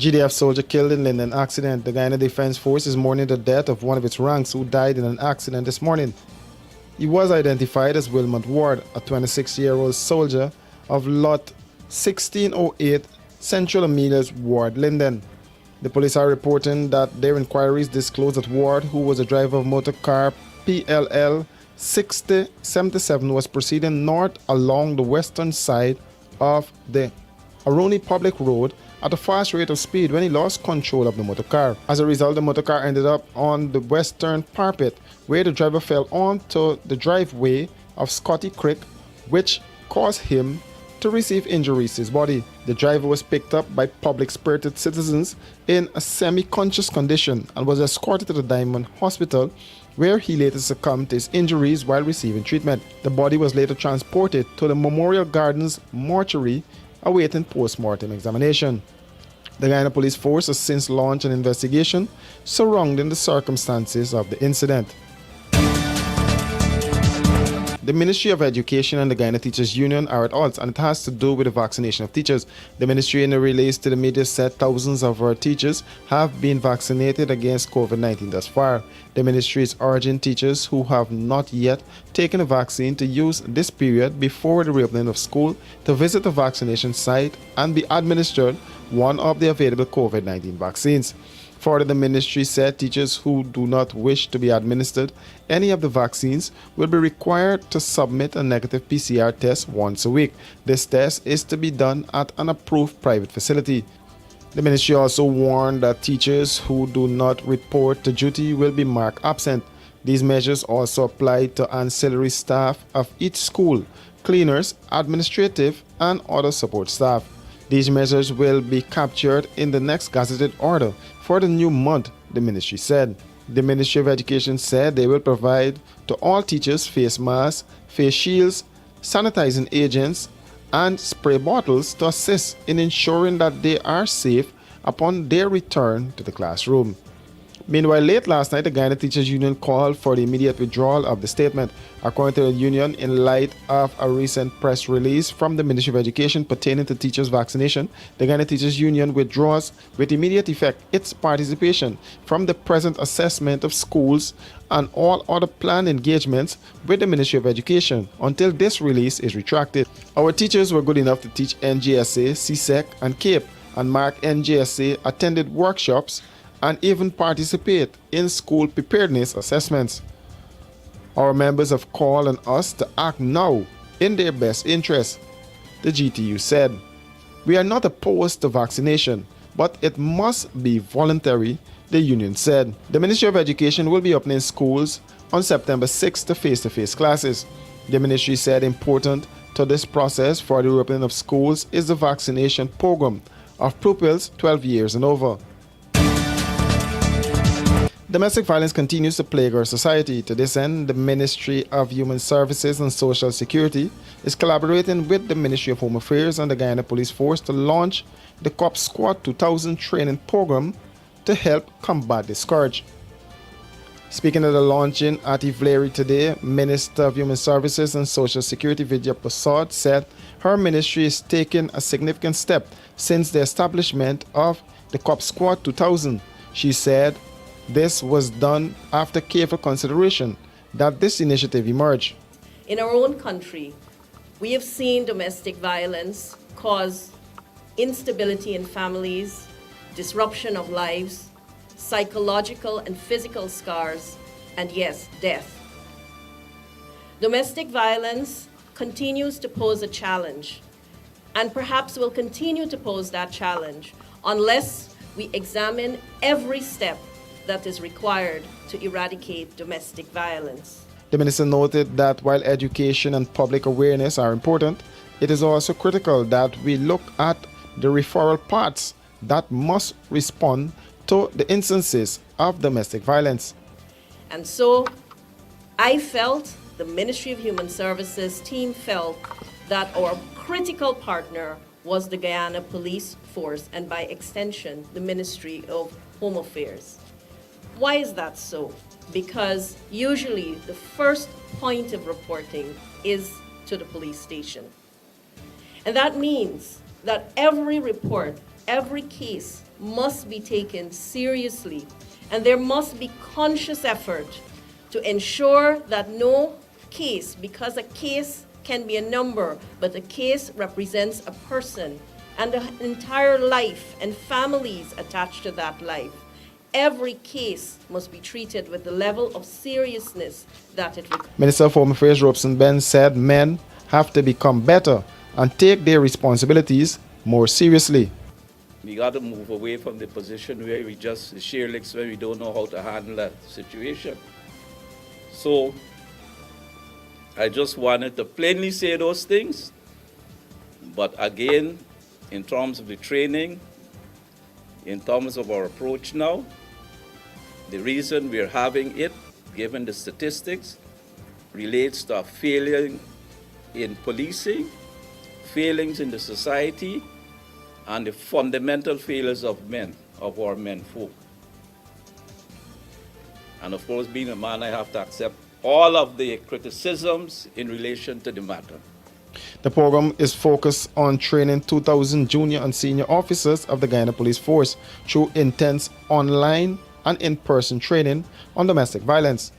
GDF soldier killed in Linden accident. The Guyana Defense Force is mourning the death of one of its ranks who died in an accident this morning. He was identified as Wilmot Ward, a 26-year-old soldier of Lot 1608 Central Amelia's Ward, Linden. The police are reporting that their inquiries disclosed that Ward, who was a driver of motor car PLL 6077, was proceeding north along the western side of the Aroni Public Road at a fast rate of speed when he lost control of the motor car. As a result, the motor car ended up on the western parapet where the driver fell onto the driveway of Scotty Creek, which caused him to receive injuries to his body. The driver was picked up by public-spirited citizens in a semi-conscious condition and was escorted to the Diamond Hospital, where he later succumbed to his injuries while receiving treatment. The body was later transported to the Memorial Gardens mortuary awaiting post-mortem examination. The Guyana Police Force has since launched an investigation surrounding the circumstances of the incident. The Ministry of Education and the Guyana Teachers Union are at odds, and it has to do with the vaccination of teachers. The ministry, in a release to the media, said thousands of our teachers have been vaccinated against COVID-19 thus far. The ministry is urging teachers who have not yet taken a vaccine to use this period before the reopening of school to visit the vaccination site and be administered one of the available COVID-19 vaccines. Further, the ministry said teachers who do not wish to be administered any of the vaccines will be required to submit a negative PCR test once a week. This test is to be done at an approved private facility. The ministry also warned that teachers who do not report to duty will be marked absent. These measures also apply to ancillary staff of each school, cleaners, administrative, and other support staff. These measures will be captured in the next gazetted order for the new month, the ministry said. The Ministry of Education said they will provide to all teachers face masks, face shields, sanitizing agents, and spray bottles to assist in ensuring that they are safe upon their return to the classroom. Meanwhile, late last night, the Guyana Teachers Union called for the immediate withdrawal of the statement. According to the union, in light of a recent press release from the Ministry of Education pertaining to teachers' vaccination, the Guyana Teachers Union withdraws with immediate effect its participation from the present assessment of schools and all other planned engagements with the Ministry of Education until this release is retracted. Our teachers were good enough to teach NJSA, CSEC, and CAPE, and Mark NJSA attended workshops and even participate in school preparedness assessments. Our members have called on us to act now in their best interest, the GTU said. We are not opposed to vaccination, but it must be voluntary, the union said. The Ministry of Education will be opening schools on September 6th to face-to-face classes. The ministry said important to this process for the reopening of schools is the vaccination program of pupils 12 years and over. Domestic violence continues to plague our society. To this end, the Ministry of Human Services and Social Security is collaborating with the Ministry of Home Affairs and the Guyana Police Force to launch the COP Squad 2000 training program to help combat this scourge. Speaking of the launching at Ivlery today, Minister of Human Services and Social Security Vidya Prasad said her ministry is taking a significant step since the establishment of the COP Squad 2000. She said this was done after careful consideration that this initiative emerged. In our own country, we have seen domestic violence cause instability in families, disruption of lives, psychological and physical scars, and yes, death. Domestic violence continues to pose a challenge, and perhaps will continue to pose that challenge unless we examine every step that is required to eradicate domestic violence. The minister noted that while education and public awareness are important, it is also critical that we look at the referral paths that must respond to the instances of domestic violence. And so I felt, the Ministry of Human Services team felt, that our critical partner was the Guyana Police Force and by extension the Ministry of Home Affairs. Why is that so? Because usually the first point of reporting is to the police station. And that means that every report, every case must be taken seriously, and there must be conscious effort to ensure that no case, because a case can be a number, but a case represents a person and an entire life and families attached to that life. Every case must be treated with the level of seriousness that it requires. Minister of Home Affairs Robeson Ben said men have to become better and take their responsibilities more seriously. We got to move away from the position where we just share licks when we don't know how to handle that situation. So I just wanted to plainly say those things. But again, in terms of the training, in terms of our approach now, the reason we're having it, given the statistics, relates to a failure in policing, failings in the society, and the fundamental failures of men, of our men folk. And of course, being a man, I have to accept all of the criticisms in relation to the matter. The program is focused on training 2,000 junior and senior officers of the Guyana Police Force through intense online and in-person training on domestic violence.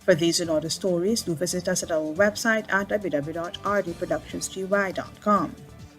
For these and other stories, do visit us at our website at www.rdproductionsgy.com.